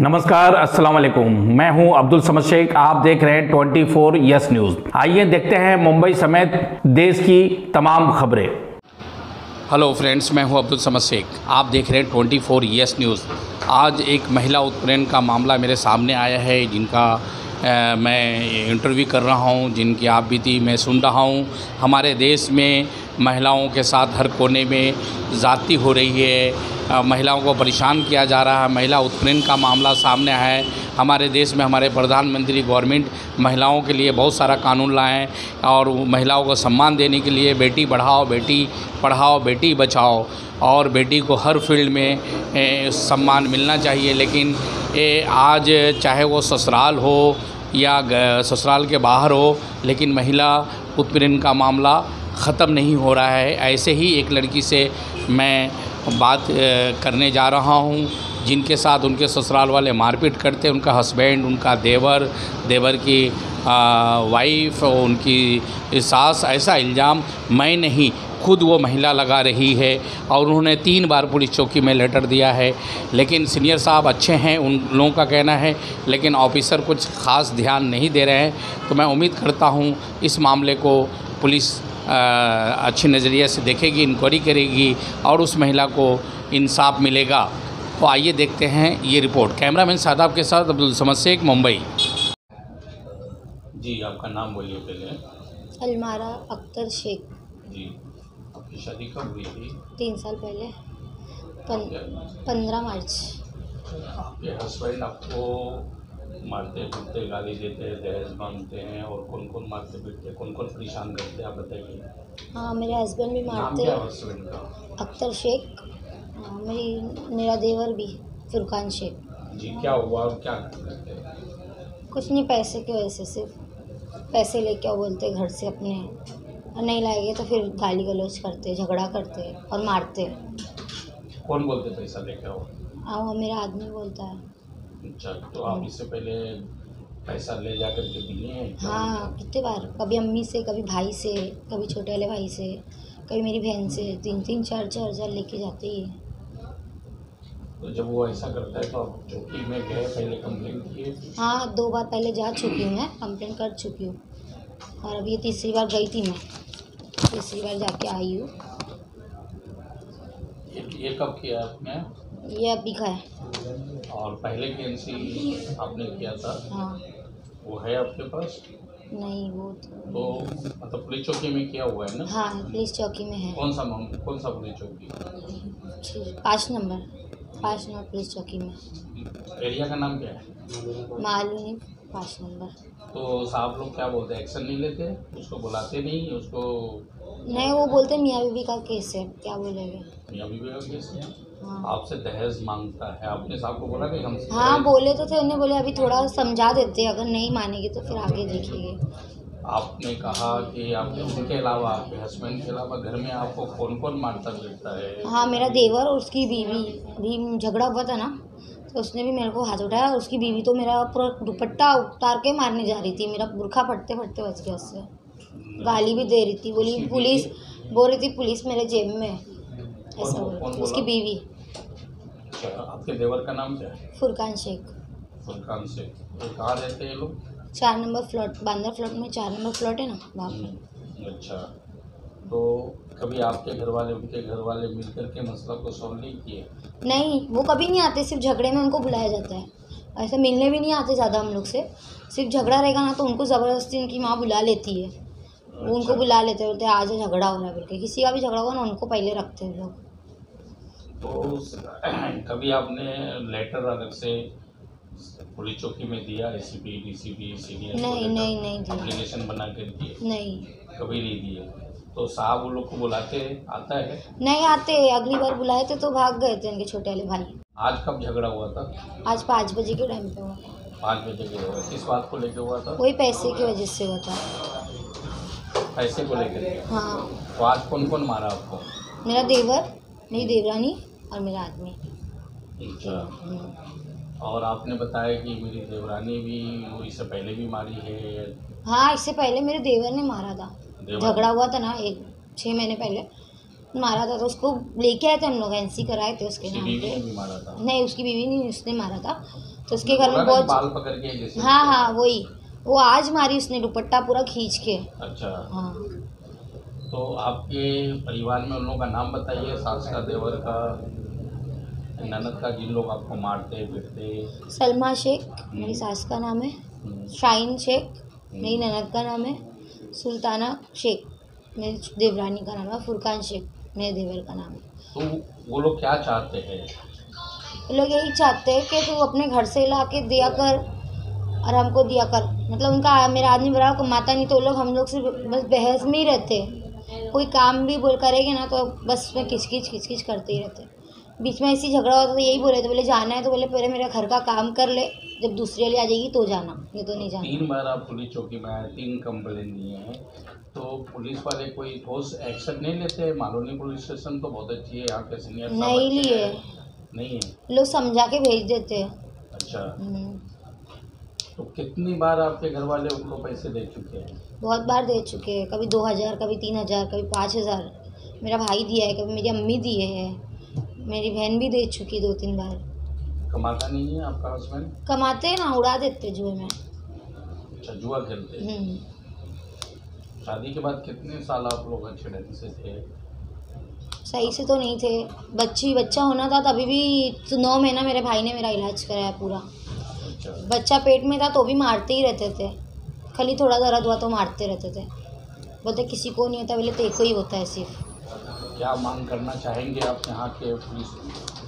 नमस्कार, अस्सलाम वालेकुम। मैं हूं अब्दुल समद शेख। आप देख रहे हैं 24 यस न्यूज़। आइए देखते हैं मुंबई समेत देश की तमाम खबरें। हेलो फ्रेंड्स, मैं हूं अब्दुल समद शेख। आप देख रहे हैं 24 यस न्यूज़। आज एक महिला उत्पीड़न का मामला मेरे सामने आया है, जिनका मैं इंटरव्यू कर रहा हूं, जिनकी आप बीती मैं सुन रहा हूं। हमारे देश में महिलाओं के साथ हर कोने में ज़्यादती हो रही है, महिलाओं को परेशान किया जा रहा है। महिला उत्पीड़न का मामला सामने है। हमारे देश में हमारे प्रधानमंत्री गवर्नमेंट महिलाओं के लिए बहुत सारा कानून लाए और महिलाओं को सम्मान देने के लिए बेटी बढ़ाओ, बेटी पढ़ाओ, बेटी बचाओ और बेटी को हर फील्ड में सम्मान मिलना चाहिए। लेकिन आज चाहे वो ससुराल हो या ससुराल के बाहर हो, लेकिन महिला उत्पीड़न का मामला ख़त्म नहीं हो रहा है। ऐसे ही एक लड़की से मैं बात करने जा रहा हूं, जिनके साथ उनके ससुराल वाले मारपीट करते हैं। उनका हस्बैंड, उनका देवर की वाइफ, उनकी सास, ऐसा इल्ज़ाम मैं नहीं, खुद वो महिला लगा रही है और उन्होंने 3 बार पुलिस चौकी में लेटर दिया है। लेकिन सीनियर साहब अच्छे हैं, उन लोगों का कहना है, लेकिन ऑफिसर कुछ ख़ास ध्यान नहीं दे रहे हैं। तो मैं उम्मीद करता हूँ इस मामले को पुलिस अच्छी नज़रिए से देखेगी, इंक्वायरी करेगी और उस महिला को इंसाफ मिलेगा। तो आइए देखते हैं ये रिपोर्ट। कैमरामैन सादाब के साथ अब्दुल समद शेख, मुंबई। जी, आपका नाम बोलिए पहले। अलमारा अख्तर शेख। जी, आपकी शादी कब हुई थी? 3 साल पहले, 15 मार्च। आपके हस्बैंड आपको मारते पीटते, गाली देते, दहेज मांगते हैं और कौन कौन मारते पीटते, कौन कौन परेशान करते हैं, आप बताइए। हाँ, मेरे हस्बैंड भी मारते हैं। हस्बैंड का? अख्तर शेख। मेरा देवर भी फुरकान शेख। जी, क्या हुआ और क्या करते हैं? कुछ नहीं, पैसे की वजह से, सिर्फ पैसे लेके बोलते घर से अपने, और नहीं लाएंगे तो फिर गाली गलौज करते, झगड़ा करते और मारते। कौन बोलते पैसा लेके आओ? वो मेरा आदमी बोलता है। अच्छा, तो आप इससे पहले पैसा ले जा कर के दिए हैं? हाँ, कितने बार, कभी अम्मी से, कभी भाई से, कभी छोटे वाले भाई से, कभी मेरी बहन से 3-3, 4-4 हज़ार लेके जाते ही। तो जब वो ऐसा करता है तो आप चौकी में गए, पहले कंप्लेंट किए? हाँ, 2 बार पहले जा चुकी हूँ, मैं कंप्लेंट कर चुकी हूँ और अभी ये तीसरी बार गई थी। मैं तीसरी बार जाके आई हूँ। ये कब किया आपने? ये अभी का है। और पहले कैंसी आपने किया था? हाँ। वो है आपके पास? नहीं, वो तो मतलब पुलिस चौकी में किया हुआ है ना? हाँ, पुलिस चौकी में है। कौन सा पुलिस चौकी? 5 नंबर पुलिस चौकी में। एरिया का नाम क्या है? मालूम नहीं, 5 नंबर। तो साहब लोग क्या बोलते हैं, एक्शन नहीं लेते? उसको बुलाते नहीं? उसको नहीं, वो बोलते मियाँ बीवी का केस है, क्या बोलेंगे। मियाँ बीवी का केस है? हाँ। आपसे दहेज मांगता है, आपने साहब को बोला कि हम? हाँ, बोले तो थे, उन्हें बोले अभी थोड़ा समझा देते, अगर नहीं मानेगी तो फिर आगे देखेंगे। आपने कहा कि आपने उनके अलावा, आपके हस्बैंड के अलावा घर में आपको कौन कौन मारता पीटता है? हाँ, मेरा देवर और उसकी बीवी, अभी झगड़ा हुआ था ना, तो उसने भी मेरे को हाथ उठाया। उसकी बीवी तो मेरा पूरा दुपट्टा उतार के मारने जा रही थी, मेरा बुर्खा फटते फटते बच गया उससे। गाली भी दे रही थी, बोल रही थी पुलिस मेरे जेब में, ऐसा बोल। उसकी बीवी। अच्छा, आपके देवर का नाम क्या है? फुरकान शेख। फुरकान शेख। तो कहाँ रहते हैं ये लोग? 4 नंबर फ्लैट, बांद्रा फ्लैट में 4 नंबर फ्लैट है ना, वहाँ पे। अच्छा, तो कभी आपके घर वाले उनके घर वाले मिलकर के मसला को सॉल्व नहीं किए? नहीं, वो कभी नहीं आते, सिर्फ झगड़े में उनको बुलाया जाता है। ऐसे मिलने भी नहीं आते ज़्यादा हम लोग से। सिर्फ झगड़ा रहेगा ना तो उनको ज़बरदस्ती उनकी माँ बुला लेती है। वो उनको बुला लेते हैं, बोलते हैं आज झगड़ा हो रहा है बोल के। किसी का भी झगड़ा होगा ना, उनको पहले रखते हैं लोग। तो कभी आपने लेटर अलग से पुलिस चौकी में दिया, एसीपी, डीसीपी, सीनियर? नहीं एप्लीकेशन बना कर दिए? नहीं, कभी नहीं दिए। तो साहब वो लोग को बुलाते आता है? नहीं आते। अगली बार बुलाए थे तो भाग गए थे उनके छोटे वाले भाई। आज कब झगड़ा हुआ था? आज 5 बजे के टाइम पे हुआ। 5 बजे के हुआ? किस बात को लेकर हुआ था? वही पैसे की वजह से हुआ था। पैसे को लेकर? हाँ। तो आज कौन कौन मारा आपको? मेरा देवर, मेरी देवरानी और मेरा आदमी। अच्छा, और आपने बताया कि मेरी देवरानी भी वो इससे पहले भी मारी है? हाँ, इससे पहले मेरे देवर ने मारा था। झगड़ा हुआ था ना 6 महीने पहले, मारा था। तो उसको लेके आए थे हम लोग, एनसी कराए थे उसके नाम पे। भी मारा था? नहीं, उसकी बीवी नहीं, उसने मारा था। तो उसके घर में बहुत बाल पकड़ के जैसे। हाँ हाँ वही, वो आज मारी उसने दुपट्टा पूरा खींच के। अच्छा। हाँ। तो आपके परिवार में उन लोगों का नाम बताइए, सास का, देवर का, ननद का, जिन लोग आपको मारते पीटते। सलमा शेख मेरी सास का नाम है, शाहीन शेख मेरी ननद का नाम है, सुल्ताना शेख मेरी देवरानी का नाम है, फुरकान शेख मेरे देवर का नाम है। तो वो लोग क्या चाहते हैं? वो लोग यही चाहते हैं कि तू अपने घर से ला के दिया कर और हमको दिया कर। मतलब उनका मेरा आदमी बराबर कमाता नहीं, तो वो लोग हम लोग से बस बहस में ही रहते। कोई काम भी बोल करेंगे ना तो बस उसमें खिचखिच करते ही रहते। बीच में ऐसी झगड़ा होता तो यही बोले थे, बोले जाना है तो बोले पहले मेरे घर का काम कर ले, जब दूसरी वाली आ जाएगी तो जाना, ये तो नहीं जाना। 3 बार आप पुलिस चौकी में आए, 3 कंप्लेन दिए हैं, तो पुलिस वाले कोई ठोस एक्शन नहीं लेते? मालूनी पुलिस स्टेशन तो बहुत अच्छी है, यहाँ के सीनियर साहब नहीं अच्छे लिए, हैं। नहीं है? लोग समझा के भेज देते हैं। अच्छा। तो कितनी बार आपके घर वाले उनको पैसे दे चुके हैं? बहुत बार दे चुके हैं, कभी 2000, कभी 3000, कभी 5000। मेरा भाई दिया है, कभी मेरी अम्मी दिए है, मेरी बहन भी दे चुकी 2-3 बार। कमाता नहीं है आपका हस्बैंड? कमाते हैं ना, उड़ा देते जुए में। अच्छा, जुआ खेलते हैं। शादी के बाद कितने साल आप लोग अच्छे ढंग से थे? सही से तो नहीं थे, बच्चा होना था तभी भी 9 महीना मेरे भाई ने मेरा इलाज कराया पूरा। अच्छा। बच्चा पेट में था तो भी मारते ही रहते थे, खाली थोड़ा दर्द हुआ तो मारते रहते थे। बोलते किसी को नहीं होता, बोले तेरे को ही होता है सिर्फ। क्या मांग करना चाहेंगे आप यहाँ के पुलिस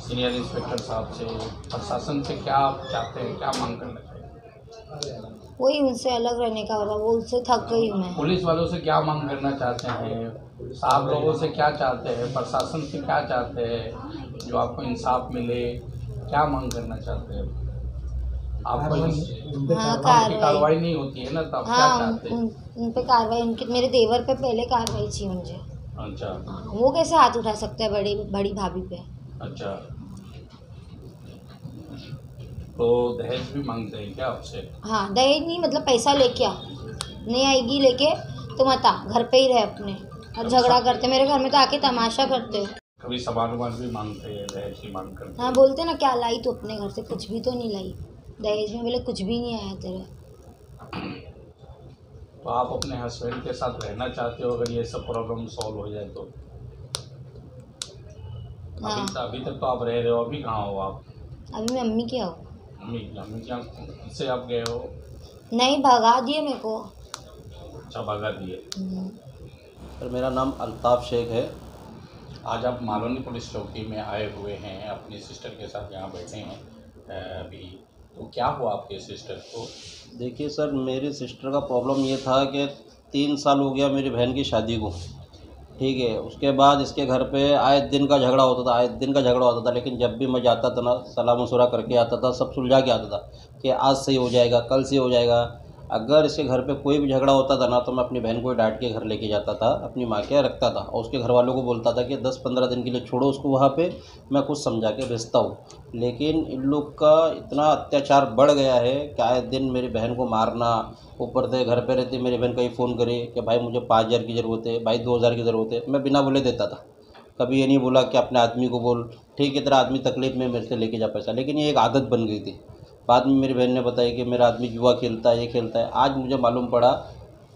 सीनियर इंस्पेक्टर साहब से, प्रशासन से? क्या आप चाहते हैं, क्या मांग करना चाहेंगे? वही उनसे अलग रहने का होगा, वो उनसे थक गई हूँ मैं। पुलिस वालों से क्या मांग करना चाहते हैं? साहब लोगों से क्या चाहते हैं? प्रशासन से क्या चाहते हैं जो आपको इंसाफ मिले? क्या मांग करना चाहते हैं आपको? हाँ, कार्रवाई नहीं होती है ना, तब क्या हाँ, चाहते हैं? उन पे कार्रवाई, उनके मेरे देवर पे पहले कार्रवाई चाहिए मुझे। अच्छा। हाँ, वो कैसे हाथ उठा सकते हैं बड़ी भाभी पे। अच्छा, तो दहेज भी मांगते हैं क्या आपसे? हाँ, दहेज नहीं, मतलब पैसा लेके आ, नहीं आएगी लेके तो मत आ, घर पे ही रहे अपने। और झगड़ा करते मेरे घर में तो आके तमाशा करते। कभी सामान वामान भी मांगते हैं, दहेज की मांग करते हैं? हाँ, बोलते ना क्या लाई तू अपने घर से, कुछ भी तो नहीं लाई दहेज में, बोले कुछ भी नहीं आया तेरे। तो आप अपने हस्बैंड के साथ रहना चाहते हो अगर ये सब प्रॉब्लम सॉल्व हो जाए तो? हाँ। अभी तक तो आप रह रहे हो, अभी कहाँ हो आप? अभी मैं अम्मी क्या हूँ। मम्मी क्या से आप गए हो? नहीं, भगा दिए मेरे को। अच्छा, भगा दिए। सर मेरा नाम अल्ताफ़ शेख है। आज आप मालोनी पुलिस चौकी में आए हुए हैं, अपनी सिस्टर के साथ यहाँ बैठे हैं अभी, तो क्या हुआ आपके सिस्टर को? देखिए सर, मेरी सिस्टर का प्रॉब्लम ये था कि 3 साल हो गया मेरी बहन की शादी को, ठीक है। उसके बाद इसके घर पे आए दिन का झगड़ा होता था, लेकिन जब भी मैं जाता था ना, सलाह मशवरा करके आता था, सब सुलझा के आता था कि आज सही हो जाएगा, कल सही हो जाएगा। अगर इसके घर पे कोई भी झगड़ा होता था ना, तो मैं अपनी बहन को डांट के घर लेके जाता था, अपनी माँ के रखता था, और उसके घर वालों को बोलता था कि 10-15 दिन के लिए छोड़ो उसको वहाँ पे, मैं कुछ समझा के भेजता हूँ। लेकिन इन लोग का इतना अत्याचार बढ़ गया है कि आए दिन मेरी बहन को मारना, ऊपर से घर पे रहती मेरी बहन कहीं फ़ोन करे कि भाई मुझे 5,000 की ज़रूरत है, भाई 2,000 की ज़रूरत है, मैं बिना बोले देता था। कभी ये नहीं बोला कि अपने आदमी को बोल, ठीक है तेरा आदमी तकलीफ़ में मेरे से लेके जा पैसा, लेकिन ये एक आदत बन गई थी। बाद में मेरी बहन ने बताया कि मेरा आदमी जुआ खेलता है, ये खेलता है। आज मुझे मालूम पड़ा,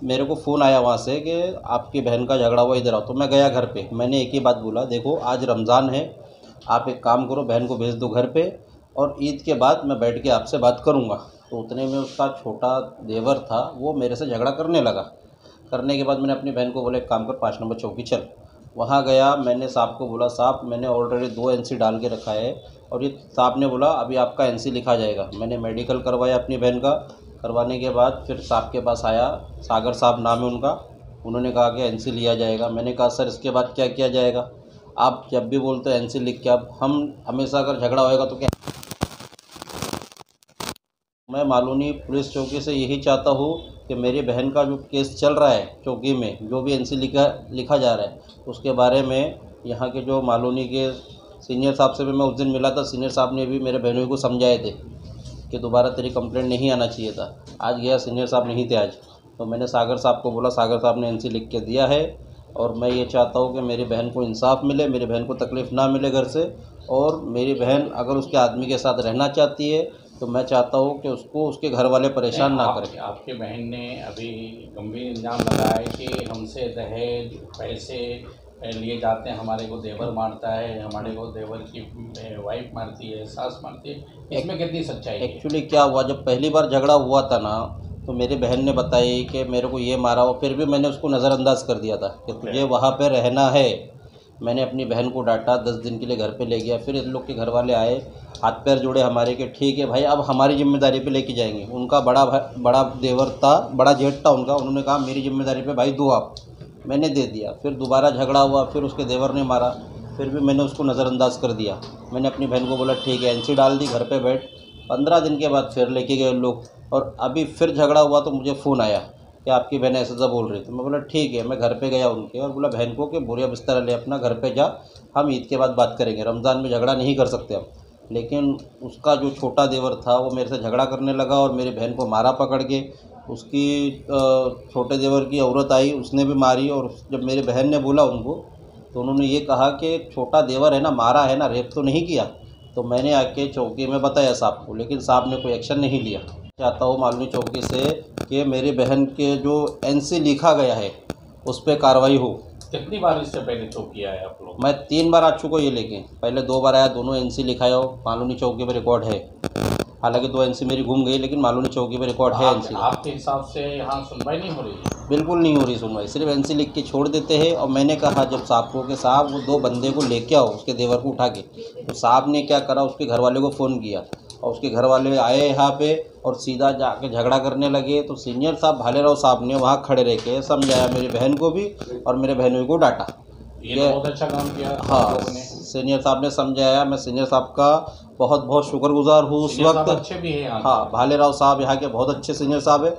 मेरे को फ़ोन आया वहाँ से कि आपकी बहन का झगड़ा हुआ, इधर आओ। तो मैं गया घर पे, मैंने एक ही बात बोला, देखो आज रमज़ान है, आप एक काम करो, बहन को भेज दो घर पे, और ईद के बाद मैं बैठ के आपसे बात करूँगा। तो उतने में उसका छोटा देवर था, वो मेरे से झगड़ा करने लगा। करने के बाद मैंने अपनी बहन को बोला एक काम कर, 5 नंबर चौकी चल। वहाँ गया, मैंने साहब को बोला साहब मैंने ऑलरेडी 2 NC डाल के रखा है, और ये साहब ने बोला अभी आपका NC लिखा जाएगा। मैंने मेडिकल करवाया अपनी बहन का, करवाने के बाद फिर साहब के पास आया, सागर साहब नाम है उनका। उन्होंने कहा कि NC लिया जाएगा। मैंने कहा सर इसके बाद क्या किया जाएगा? आप जब भी बोलते हैं NC लिख के, अब हम हमेशा अगर झगड़ा होएगा तो क्या? मैं मालूनी पुलिस चौकी से यही चाहता हूँ कि मेरी बहन का जो केस चल रहा है चौकी में, जो भी NC लिखा जा रहा है, उसके बारे में यहाँ के जो मालूनी के सीनियर साहब से भी मैं उस दिन मिला था। सीनियर साहब ने भी मेरे बहनों को समझाए थे कि दोबारा तेरी कंप्लेंट नहीं आना चाहिए था। आज गया, सीनियर साहब नहीं थे आज, तो मैंने सागर साहब को बोला, सागर साहब ने NC लिख के दिया है, और मैं ये चाहता हूँ कि मेरी बहन को इंसाफ मिले, मेरी बहन को तकलीफ़ ना मिले घर से, और मेरी बहन अगर उसके आदमी के साथ रहना चाहती है तो मैं चाहता हूँ कि उसको उसके घर वाले परेशान ना करें। आपके बहन ने अभी गंभीर इल्ज़ाम लगाया है कि हमसे दहेज पैसे लिए जाते हैं, हमारे को देवर मारता है, हमारे को देवर की वाइफ मारती है, सास मारती है। इसमें कितनी सच्चाई है? एक्चुअली क्या हुआ, जब पहली बार झगड़ा हुआ था ना, तो मेरी बहन ने बताई कि मेरे को ये मारा, और फिर भी मैंने उसको नज़रअंदाज कर दिया था कि तुझे वहाँ पे रहना है। मैंने अपनी बहन को डांटा, 10 दिन के लिए घर पे ले गया। फिर इन लोग के घर वाले आए, हाथ पैर जोड़े हमारे के, ठीक है भाई अब हमारी जिम्मेदारी पे लेके जाएंगे। उनका बड़ा देवर था, बड़ा जेठ था उनका, उन्होंने कहा मेरी जिम्मेदारी पे भाई दो आप। मैंने दे दिया। फिर दोबारा झगड़ा हुआ, फिर उसके देवर ने मारा, फिर भी मैंने उसको नज़रअंदाज कर दिया। मैंने अपनी बहन को बोला ठीक है एनसी डाल दी, घर पे बैठ। 15 दिन के बाद फिर लेके गए लोग, और अभी फिर झगड़ा हुआ तो मुझे फ़ोन आया कि आपकी बहन ऐसा ऐसा बोल रही थी। मैं बोला ठीक है, मैं घर पे गया उनके और बोला बहन को कि बोरिया बिस्तर ले अपना, घर पे जा, हम ईद के बाद बात करेंगे, रमज़ान में झगड़ा नहीं कर सकते हम। लेकिन उसका जो छोटा देवर था वो मेरे से झगड़ा करने लगा और मेरी बहन को मारा पकड़ के। उसकी छोटे देवर की औरत आई, उसने भी मारी। और जब मेरी बहन ने बोला उनको, तो उन्होंने ये कहा कि छोटा देवर है ना, मारा है ना, रेप तो नहीं किया। तो मैंने आके चौकी में बताया साहब को, लेकिन साहब ने कोई एक्शन नहीं लिया। चाहता हूँ मालूनी चौकी से कि मेरी बहन के जो एनसी लिखा गया है उस पर कार्रवाई हो। कितनी बार इससे पहले चौकी आए आप लोग? मैं 3 बार आ चुका ये लेके, पहले 2 बार आया, दोनों एनसी लिखाया हो, मालूनी चौकी पर रिकॉर्ड है। हालांकि 2 एनसी मेरी घूम गई, लेकिन मालूनी चौकी पर रिकॉर्ड है एनसी। आपके हिसाब से यहाँ सुनवाई नहीं हो रही है? बिल्कुल नहीं हो रही सुनवाई, सिर्फ एनसी लिख के छोड़ देते हैं। और मैंने कहा जब साहब को कि साहब वो 2 बंदे को लेके आओ, उसके देवर को उठा के, तो साहब ने क्या करा, उसके घर वाले को फ़ोन किया और उसके घर वाले आए यहाँ पे और सीधा जाके झगड़ा करने लगे। तो सीनियर साहब भालेराव साहब ने वहाँ खड़े रह के समझाया मेरी बहन को भी और मेरे बहनों को डांटा। ये बहुत अच्छा काम किया। हाँ, सीनियर साहब ने समझाया। मैं सीनियर साहब का बहुत बहुत शुक्रगुजार हूँ उस वक्त। अच्छे भी हैं। हाँ, भालेराव साहब यहाँ के बहुत अच्छे सीनियर साहब है।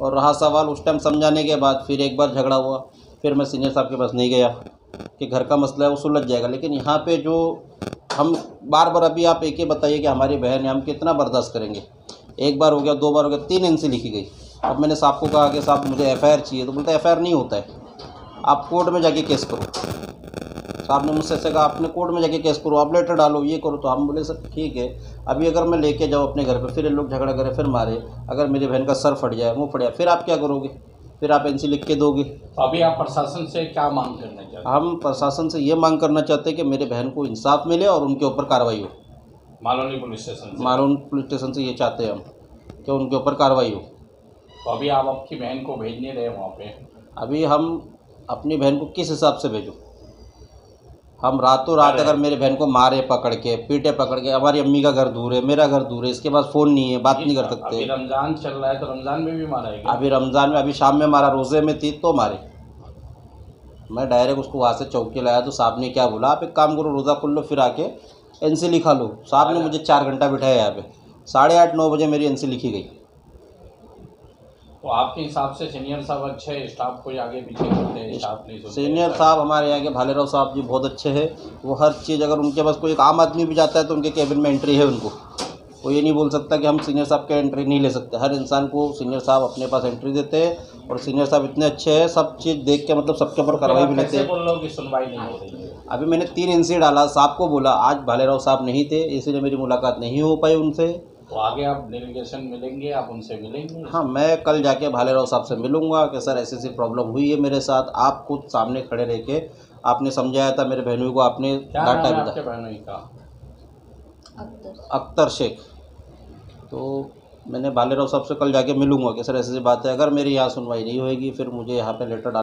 और रहा सवाल उस टाइम समझाने के बाद, फिर एक बार झगड़ा हुआ, फिर मैं सीनियर साहब के पास नहीं गया कि घर का मसला है वो सुलझ जाएगा। लेकिन यहाँ पे जो हम बार बार, अभी आप एक ही बताइए कि हमारी बहन है, हम कितना बर्दाश्त करेंगे। एक बार हो गया, 2 बार हो गया, 3 एनसी लिखी गई। अब मैंने साहब को कहा कि साहब मुझे एफआईआर चाहिए, तो बोलते एफआईआर नहीं होता है, आप कोर्ट में जाके केस करो। साहब ने मुझसे ऐसे कहा आपने कोर्ट में जाके केस करो, आप लेटर डालो, ये करो। तो हम बोले सर ठीक है, अभी अगर मैं लेके जाऊँ अपने घर पे, फिर इन लोग झगड़ा करें, फिर मारे, अगर मेरी बहन का सर फट जाए, मुँह फट जाए, फिर आप क्या करोगे? फिर आप एनसी लिख के दोगे। तो अभी आप प्रशासन से क्या मांग करना चाहते हैं? हम प्रशासन से ये मांग करना चाहते हैं कि मेरे बहन को इंसाफ मिले और उनके ऊपर कार्रवाई हो। मालौनी पुलिस स्टेशन से? मालून पुलिस स्टेशन से ये चाहते हैं हम कि उनके ऊपर कार्रवाई हो। तो अभी आप आपकी बहन को भेज नहीं रहे वहाँ पे? अभी हम अपनी बहन को किस हिसाब से भेजो? हम रातों रात अगर मेरे बहन को मारे पकड़ के, पीटे पकड़ के, हमारी अम्मी का घर दूर है, मेरा घर दूर है, इसके पास फ़ोन नहीं है, बात नहीं कर सकते। अभी रमज़ान चल रहा है तो रमज़ान में भी मारा है? अभी रमज़ान में, अभी शाम में मारा, रोज़े में थी तो मारे। मैं डायरेक्ट उसको वहाँ से चौकी लाया तो साहब ने क्या बोला, आप एक काम करो, रोज़ा खोल लो, फिर आके एनसी लिखा लो। साहब ने मुझे 4 घंटा बिठाया यहाँ पे, 8:30-9 बजे मेरी एनसी लिखी गई। तो आपके हिसाब से सीनियर साहब अच्छे हैं, स्टाफ को आगे पीछे करते हैं, स्टाफ नहीं सुनते? सीनियर साहब हमारे यहाँ के भालेराव साहब जी बहुत अच्छे हैं। वो हर चीज़, अगर उनके पास कोई एक आम आदमी भी जाता है तो उनके केबिन में एंट्री है उनको। वो ये नहीं बोल सकता कि हम सीनियर साहब के एंट्री नहीं ले सकते। हर इंसान को सीनियर साहब अपने पास एंट्री देते हैं और सीनियर साहब इतने अच्छे हैं, सब चीज़ देख के मतलब सबके ऊपर कार्रवाई भी लेते हैं। बोल रहा हूँ कि सुनवाई नहीं हो रही है? अभी मैंने 3 एनसी डाला, साहब को बोला, आज भालेराव साहब नहीं थे इसलिए मेरी मुलाकात नहीं हो पाई उनसे। तो आगे आप डेलीगेशन मिलेंगे, आप उनसे मिलेंगे? हाँ, मैं कल जाके भालेराव साहब से मिलूंगा कि सर ऐसी प्रॉब्लम हुई है मेरे साथ। आप खुद सामने खड़े रह के आपने समझाया था मेरे बहनों को, आपने डांटा भी था। बहनों का अख्तर शेख। तो मैंने भालेराव साहब से कल जाके मिलूंगा कि सर ऐसी बात है, अगर मेरी यहाँ सुनवाई नहीं होएगी फिर मुझे यहाँ पे लेटर डाल